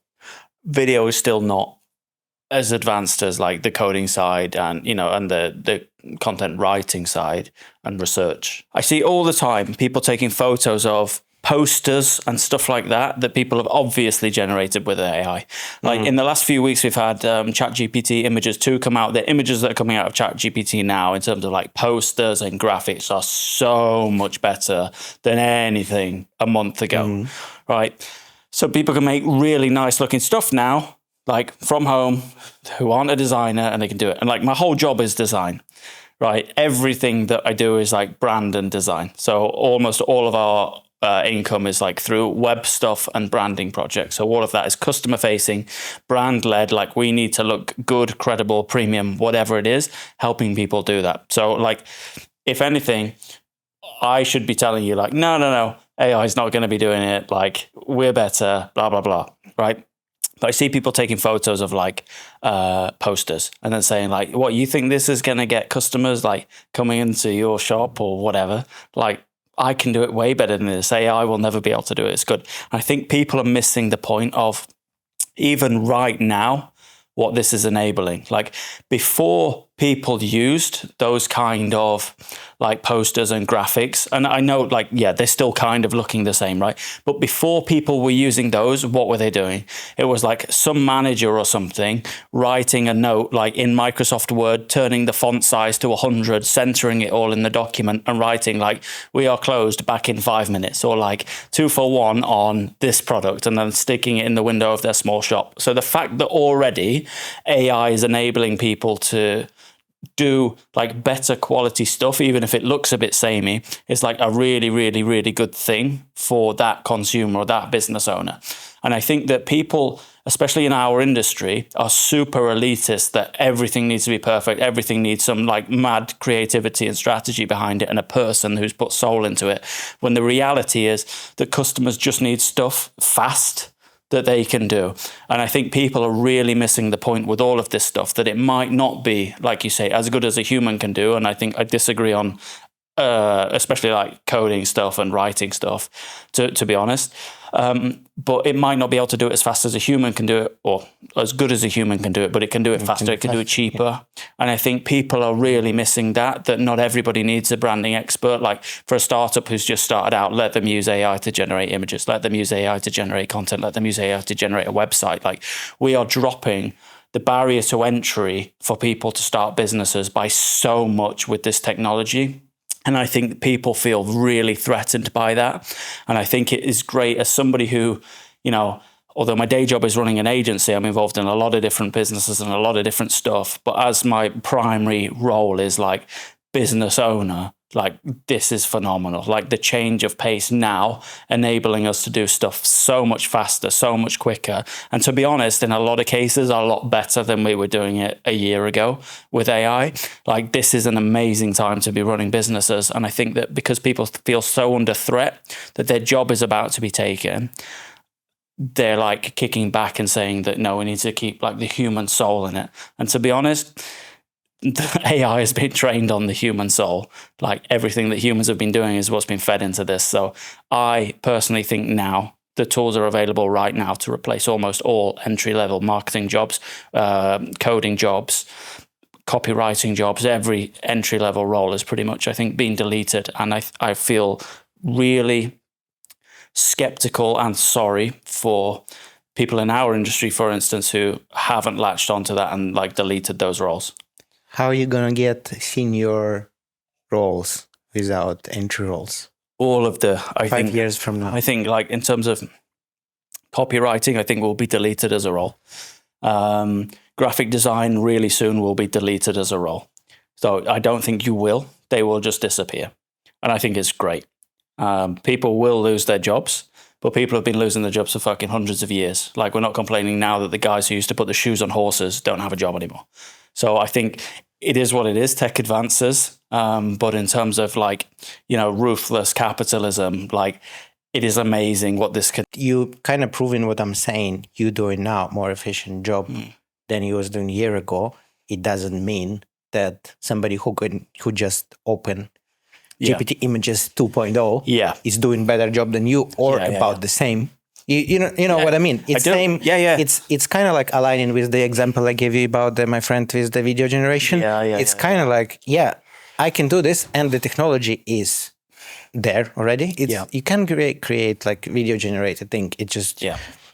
Video is still not as advanced as like the coding side and and the content writing side and research. I see all the time people taking photos of posters and stuff like that people have obviously generated with AI. Like in the last few weeks, we've had ChatGPT Images 2 come out. The images that are coming out of ChatGPT now in terms of like posters and graphics are so much better than anything a month ago, right? So people can make really nice looking stuff now, like from home, who aren't a designer, and they can do it. And like my whole job is design, right? Everything that I do is like brand and design. So almost all of our income is like through web stuff and branding projects. So all of that is customer facing, brand led, like we need to look good, credible, premium, whatever it is, helping people do that. So like, if anything, I should be telling you like, no, AI is not going to be doing it. Like we're better, blah, blah, blah. Right. But I see people taking photos of like posters and then saying like, what, you think this is going to get customers like coming into your shop or whatever? Like, I can do it way better than this. AI will never be able to do it. It's good. I think people are missing the point of even right now what this is enabling. Like before people used those kind of like posters and graphics, and I know like, yeah, they're still kind of looking the same, right? But before people were using those, what were they doing? It was like some manager or something writing a note like in Microsoft Word, turning the font size to 100, centering it all in the document and writing like, we are closed back in 5 minutes, or like 2 for 1 on this product, and then sticking it in the window of their small shop. So the fact that already AI is enabling people to do like better quality stuff, even if it looks a bit samey, is like a really, really, really good thing for that consumer or that business owner. And I think that people, especially in our industry, are super elitist, that everything needs to be perfect. Everything needs some like mad creativity and strategy behind it and a person who's put soul into it. When the reality is that customers just need stuff fast that they can do. And I think people are really missing the point with all of this stuff, that it might not be, like you say, as good as a human can do. And I think I disagree on especially like coding stuff and writing stuff, to be honest. But it might not be able to do it as fast as a human can do it, or as good as a human can do it, but it can do it faster, it can do it cheaper. Yeah. And I think people are really missing that not everybody needs a branding expert. Like for a startup who's just started out, let them use AI to generate images, let them use AI to generate content, let them use AI to generate a website. Like we are dropping the barrier to entry for people to start businesses by so much with this technology. And I think people feel really threatened by that. And I think it is great as somebody who, you know, although my day job is running an agency, I'm involved in a lot of different businesses and a lot of different stuff. But as my primary role is like business owner, like this is phenomenal. Like the change of pace now, enabling us to do stuff so much faster, so much quicker. And to be honest, in a lot of cases, a lot better than we were doing it a year ago with AI. Like this is an amazing time to be running businesses. And I think that because people feel so under threat that their job is about to be taken, they're like kicking back and saying that, no, we need to keep like the human soul in it. And to be honest, the AI has been trained on the human soul. Like everything that humans have been doing is what's been fed into this. So I personally think now the tools are available right now to replace almost all entry-level marketing jobs, coding jobs, copywriting jobs. Every entry-level role is pretty much, I think, being deleted. And I feel really skeptical and sorry for people in our industry, for instance, who haven't latched onto that and like deleted those roles. How are you going to get senior roles without entry roles? All of the, I think, 5 years from now. I think like in terms of copywriting, I think will be deleted as a role. Graphic design really soon will be deleted as a role. So I don't think you will. They will just disappear. And I think it's great. People will lose their jobs, but people have been losing their jobs for fucking hundreds of years. Like we're not complaining now that the guys who used to put the shoes on horses don't have a job anymore. So I think it is what it is. Tech advances, but in terms of like, you know, ruthless capitalism, like it is amazing what this can. You kind of proving what I'm saying. You doing now more efficient job than you was doing a year ago. It doesn't mean that somebody who just open GPT Images 2.0 is doing better job than you, or about the same. You know what I mean? It's same. It's kind of like aligning with the example I gave you about my friend with the video generation. It's kind of like, I can do this, and the technology is there already. You can create like video generated thing. It just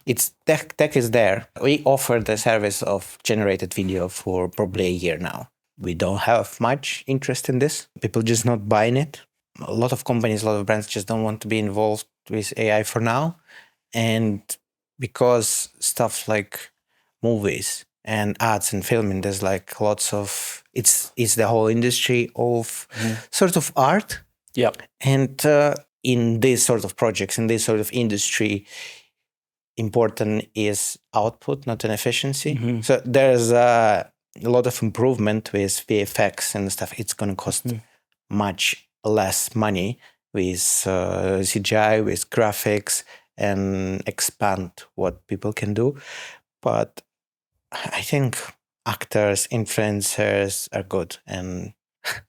it's tech is there. We offer the service of generated video for probably a year now. We don't have much interest in this. People just not buying it. A lot of companies, a lot of brands just don't want to be involved with AI for now. And because stuff like movies and ads and filming, there's like lots of, it's the whole industry of sort of art. Yep. And in these sort of projects, in this sort of industry, important is output, not an efficiency. So there's a lot of improvement with VFX and stuff. It's going to cost much less money with CGI, with graphics, and expand what people can do. But I think actors, influencers are good. And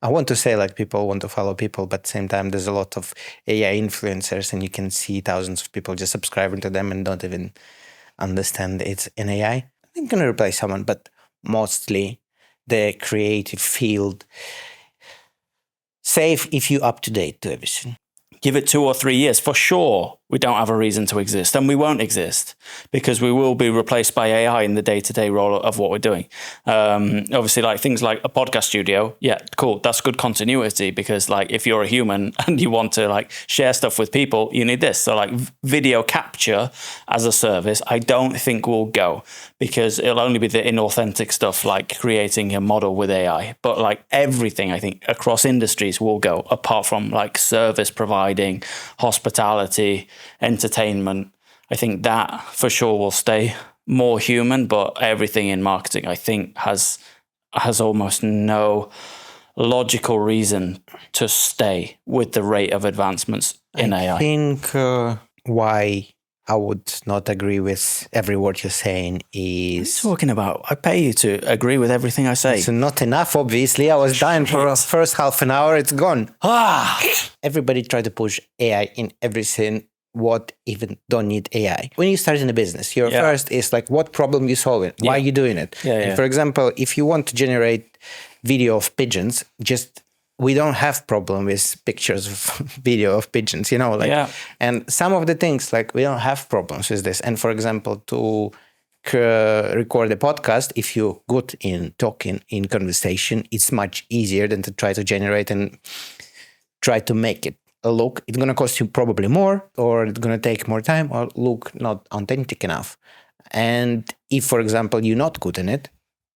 I want to say like people want to follow people, but at the same time, there's a lot of AI influencers and you can see thousands of people just subscribing to them and don't even understand it's an AI. I'm going to replace someone, but mostly the creative field, safe if you're up to date to everything. Give it 2 or 3 years, for sure, we don't have a reason to exist, and we won't exist because we will be replaced by AI in the day-to-day role of what we're doing. Obviously, like things like a podcast studio, yeah, cool. That's good continuity because, like, if you're a human and you want to like share stuff with people, you need this. So, like, video capture as a service, I don't think will go because it'll only be the inauthentic stuff, like creating a model with AI. But like everything, I think across industries will go, apart from like service providing, hospitality, entertainment. I think that for sure will stay more human, but everything in marketing, I think, has almost no logical reason to stay with the rate of advancements in AI. I think why I would not agree with every word you're saying is... What are you talking about? I pay you to agree with everything I say. It's not enough, obviously. I was dying for the first half an hour. It's gone. Everybody try to push AI in everything. What even don't need AI. When you start in a business, your first is like, what problem you solving? Why are you doing it? And for example, if you want to generate video of pigeons, we don't have problem with pictures of video of pigeons, you know, like, and some of the things like we don't have problems with this. And for example, to record a podcast, if you're good in talking, in conversation, it's much easier than to try to generate and try to make it look. It's going to cost you probably more, or it's going to take more time, or look not authentic enough. And if, for example, you're not good in it,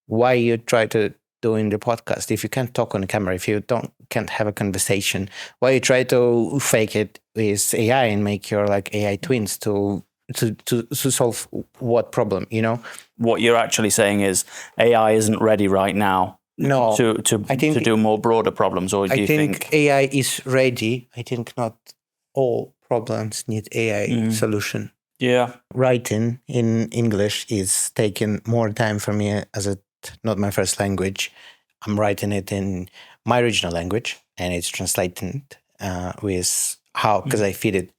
why you try to doing the podcast? If you can't talk on the camera, if you can't have a conversation, why you try to fake it with AI and make your like AI twins to solve what problem, you know? What you're actually saying is AI isn't ready right now. No, to do more broader problems, or do you think AI is ready? I think not all problems need AI solution. Yeah, writing in English is taking more time for me as not my first language. I'm writing it in my original language, and it's translated with because I feed it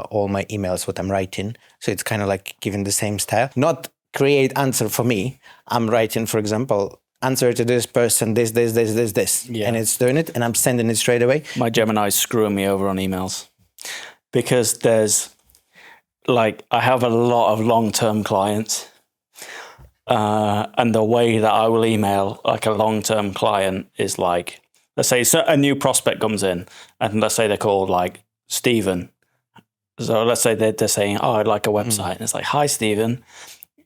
all my emails what I'm writing, so it's kind of like giving the same style. Not create answer for me. I'm writing, for example, answer to this person, this, and it's doing it, and I'm sending it straight away. My Gemini's screwing me over on emails because there's like I have a lot of long-term clients. And the way that I will email like a long-term client is like, let's say a new prospect comes in and let's say they're called like Stephen. So let's say they're saying, oh, I'd like a website. And it's like, hi, Stephen.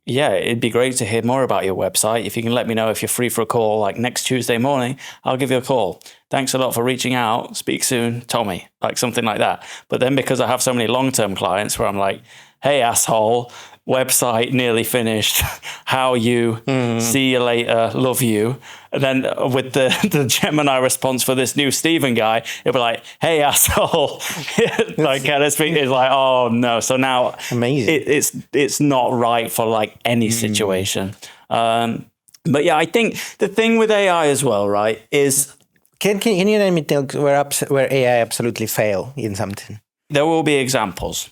Yeah, it'd be great to hear more about your website. If you can let me know if you're free for a call like next Tuesday morning, I'll give you a call. Thanks a lot for reaching out. Speak soon, Tommy. Like something like that. But then because I have so many long-term clients where I'm like, hey, asshole, website nearly finished. How are you? See you later. Love you. And then with the Gemini response for this new Stephen guy, it'll be like, hey, asshole. Like, can I speak? It's like, oh, no. So now it's not right for like any situation. But yeah, I think the thing with AI as well, right, is... Can you let me tell where AI absolutely fail in something? There will be examples.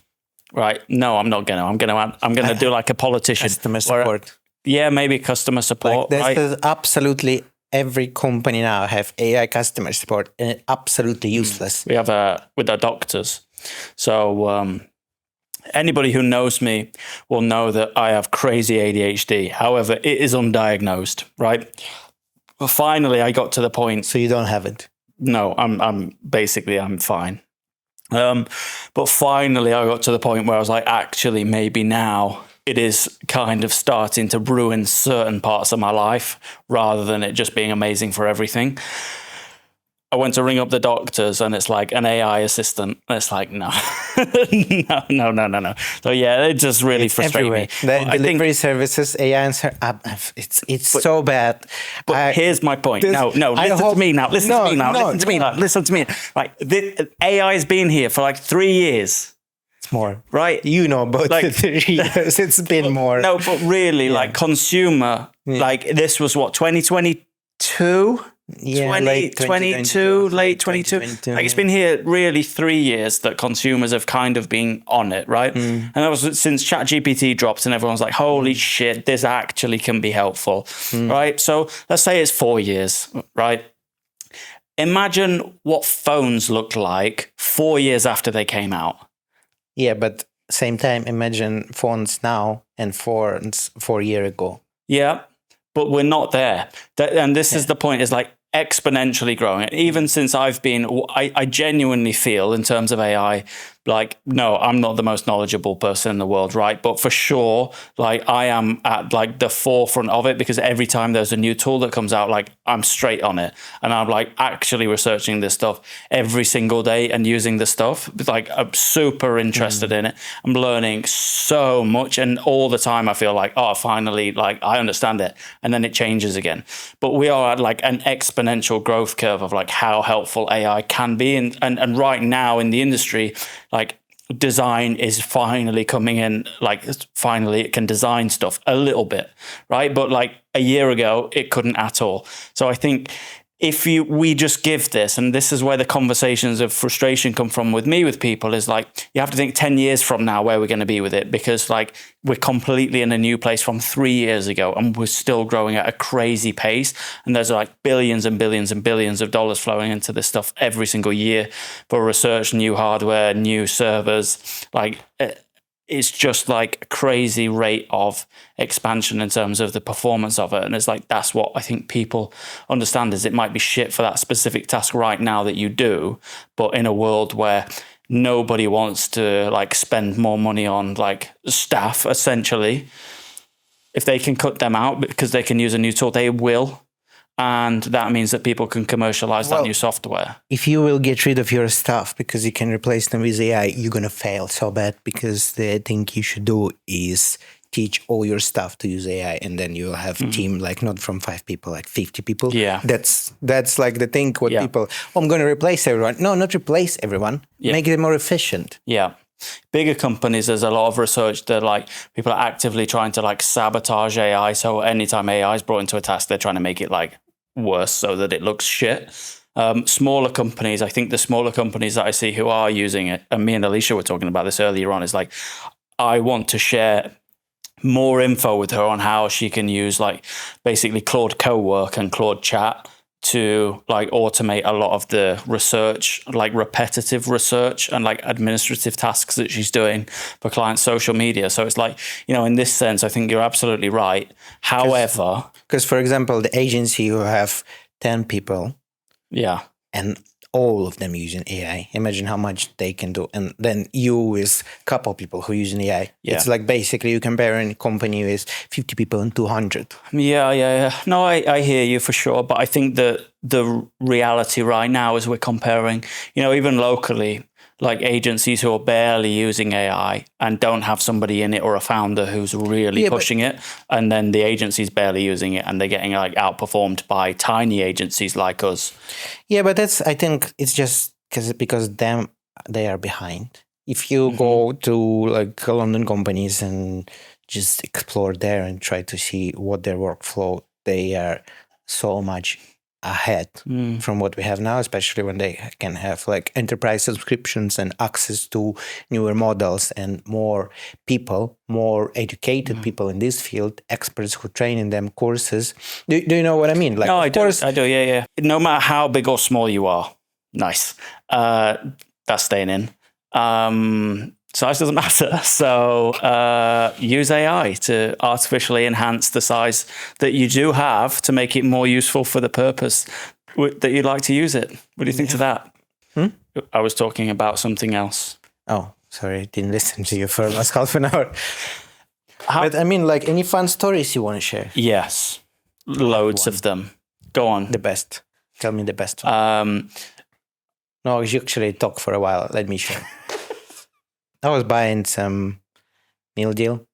Right. No, I'm not going to. I'm going to do like a politician. Customer support. Maybe customer support. Like there's absolutely every company now have AI customer support, and it's absolutely useless. We have with our doctors. So anybody who knows me will know that I have crazy ADHD. However, it is undiagnosed. Right. But finally, I got to the point. So you don't have it? No, I'm fine. But finally, I got to the point where I was like, actually, maybe now it is kind of starting to ruin certain parts of my life rather than it just being amazing for everything. I went to ring up the doctors and it's like an AI assistant. And it's like, no, no. So yeah, it just really frustrates me. The delivery services, AI answer, it's so bad. But here's my point. Listen to me now. Listen to me. Like, AI has been here for like 3 years. It's more. Right? You know about like, 3 years. It's been more. No, but really, like consumer, like this was what, 2022? Yeah, late 22. Like it's been here really 3 years that consumers have kind of been on it, right? And that was since ChatGPT dropped and everyone's like, holy shit, this actually can be helpful, right? So let's say it's 4 years, right? Imagine what phones looked like 4 years after they came out. Yeah, but same time, imagine phones now and phones 4 years ago. Yeah. But we're not there. And this is the point, is like exponentially growing. Even since I've been, I genuinely feel in terms of AI, like, no, I'm not the most knowledgeable person in the world, right? But for sure, like I am at like the forefront of it, because every time there's a new tool that comes out, like I'm straight on it. And I'm like actually researching this stuff every single day and using the stuff. Like I'm super interested in it. I'm learning so much. And all the time I feel like, oh, finally, like I understand it. And then it changes again. But we are at like an exponential growth curve of like how helpful AI can be. And right now in the industry, like design is finally coming in, like finally it can design stuff a little bit, right? But like a year ago, it couldn't at all. So I think if we just give this, and this is where the conversations of frustration come from with me, with people, is like, you have to think 10 years from now where we're going to be with it, because like we're completely in a new place from 3 years ago and we're still growing at a crazy pace. And there's like billions and billions and billions of dollars flowing into this stuff every single year for research, new hardware, new servers, like it's just like a crazy rate of expansion in terms of the performance of it. And it's like, that's what I think people understand, is it might be shit for that specific task right now that you do, but in a world where nobody wants to like spend more money on like staff, essentially, if they can cut them out because they can use a new tool, they will. And that means that people can commercialize that new software. If you will get rid of your stuff because you can replace them with AI, you're going to fail so bad, because the thing you should do is teach all your staff to use AI, and then you'll have a team like not from 5 people, like 50 people. Yeah. That's like the thing what people, I'm going to replace everyone. No, not replace everyone. Make it more efficient. Yeah. Bigger companies, there's a lot of research that like people are actively trying to like sabotage AI. So anytime AI is brought into a task, they're trying to make it like worse so that it looks shit. Smaller companies, I think the smaller companies that I see who are using it, and me and Alicia were talking about this earlier on, is like, I want to share more info with her on how she can use like basically Claude Cowork and Claude Chat to like automate a lot of the research, like repetitive research and like administrative tasks that she's doing for client social media. So it's like, you know, in this sense, I think you're absolutely right. However, because for example, the agency who have 10 people, and all of them using AI, imagine how much they can do. And then you with a couple of people who use AI. It's like basically you compare a company with 50 people and 200. Yeah. No, I hear you for sure. But I think that the reality right now is we're comparing, you know, even locally, like agencies who are barely using AI and don't have somebody in it or a founder who's really pushing it. And then the agency's barely using it and they're getting like outperformed by tiny agencies like us. Yeah, but I think it's just because they are behind. If you go to like London companies and just explore there and try to see what their workflow, they are so much ahead from what we have now, especially when they can have like enterprise subscriptions and access to newer models and more people, more educated people in this field, experts who train in them, courses. Do you know what I mean? Like, no, I do. Yeah. No matter how big or small you are, nice. That's staying in. Size doesn't matter. So use AI to artificially enhance the size that you do have to make it more useful for the purpose that you'd like to use it. What do you think to that? I was talking about something else. Oh, sorry. I didn't listen to you for the last half an hour. But I mean, like, any fun stories you want to share? Yes. Loads of them. Go on. The best. Tell me the best one. No, you actually talk for a while. Let me show. I was buying some meal deal,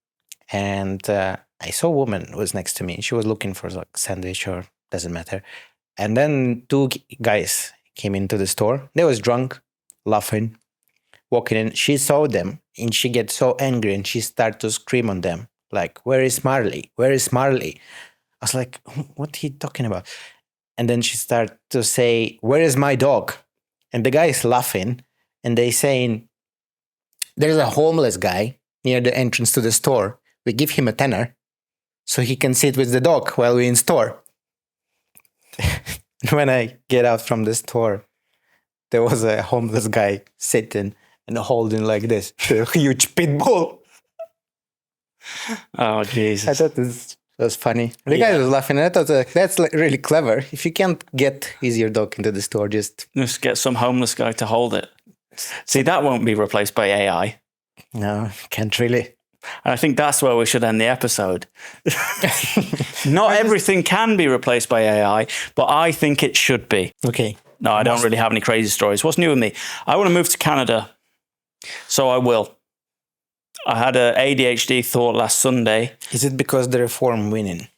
and I saw a woman who was next to me. She was looking for like sandwich or doesn't matter. And then two guys came into the store. They was drunk, laughing, walking in. She saw them, and she gets so angry, and she started to scream on them, like, "Where is Marley? Where is Marley?" I was like, "What are you talking about?" And then she started to say, "Where is my dog?" And the guy is laughing, and they saying, "There's a homeless guy near the entrance to the store. We give him a tenner so he can sit with the dog while we're in store." When I get out from the store, there was a homeless guy sitting and holding like this, a huge pit bull. Oh, Jesus. I thought this was funny. The guy was laughing, and I thought that's like really clever. If you can't get your dog into the store, just get some homeless guy to hold it. See, that won't be replaced by AI. No, can't really. And I think that's where we should end the episode. Not everything can be replaced by AI, but I think it should be. Okay. No, I don't really have any crazy stories. What's new with me? I want to move to Canada, so I will. I had a ADHD thought last Sunday. Is it because the reform winning?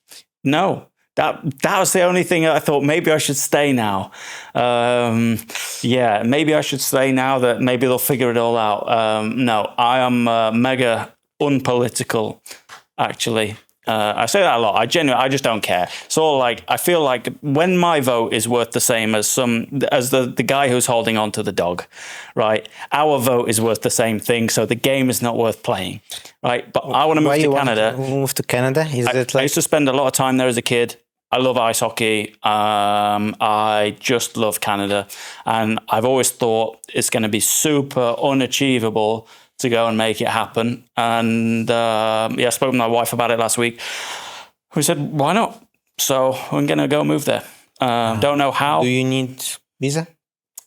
No, that was the only thing I thought maybe I should stay now. Yeah, maybe I should stay now that maybe they'll figure it all out. No, I am mega unpolitical, actually. I say that a lot. I just don't care. So like, I feel like when my vote is worth the same as the guy who's holding on to the dog, right? Our vote is worth the same thing. So the game is not worth playing, right? But I want to move to Canada. Move to Canada? I used to spend a lot of time there as a kid. I love ice hockey. I just love Canada. And I've always thought it's going to be super unachievable to go and make it happen. And I spoke with my wife about it last week. We said, why not? So I'm going to go move there. Don't know how. Do you need visa?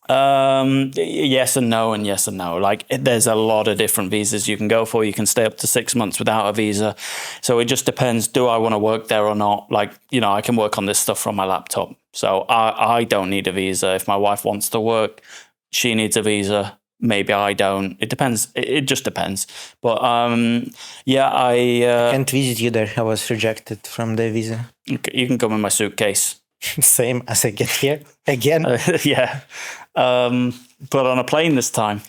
Yes and no, and yes and no. Like, there's a lot of different visas you can go for. You can stay up to 6 months without a visa. So it just depends, do I want to work there or not? Like, I can work on this stuff from my laptop. So I don't need a visa. If my wife wants to work, she needs a visa. Maybe I don't. It depends. It just depends. But I can't visit you there. I was rejected from the visa. You can come in my suitcase. Same as I get here again. Yeah. But on a plane this time.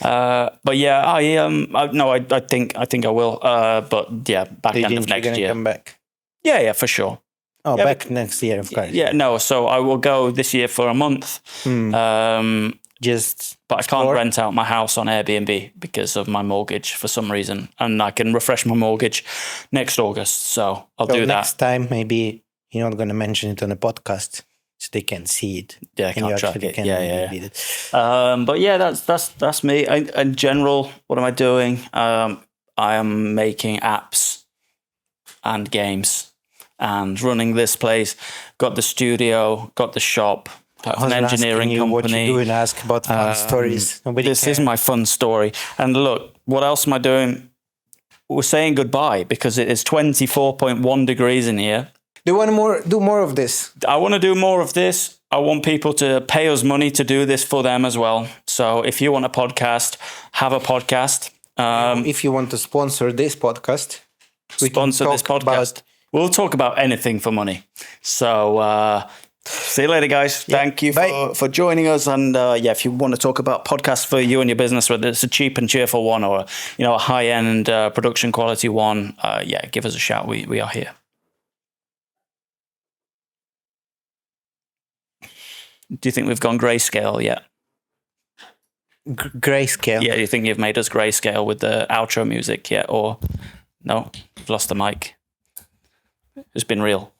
But yeah, I think I will. But yeah, back end of next year. Come back? Yeah, for sure. Oh, yeah, back next year, of course. Yeah, no. So I will go this year for a month. But I can't rent out my house on Airbnb because of my mortgage for some reason, and I can refresh my mortgage next August. So I'll do that next time. Maybe you're not going to mention it on the podcast, so they can see it. Yeah, I can't track it. Yeah. Read it. But yeah, that's me. In general, what am I doing? I am making apps and games and running this place. Got the studio. Got the shop. An engineering company. What you do and ask about fun stories. This is my fun story. And look, what else am I doing? We're saying goodbye because it is 24.1 degrees in here. Do you want to do more of this? I want to do more of this. I want people to pay us money to do this for them as well. So if you want a podcast, have a podcast. If you want to sponsor this podcast, We'll talk about anything for money. So see you later, guys. Yeah, thank you for joining us. And if you want to talk about podcasts for you and your business, whether it's a cheap and cheerful one or a high-end production quality one, give us a shout. We are here. Do you think we've gone grayscale yet? Grayscale? Yeah, do you think you've made us grayscale with the outro music yet? Or no, we've lost the mic. It's been real.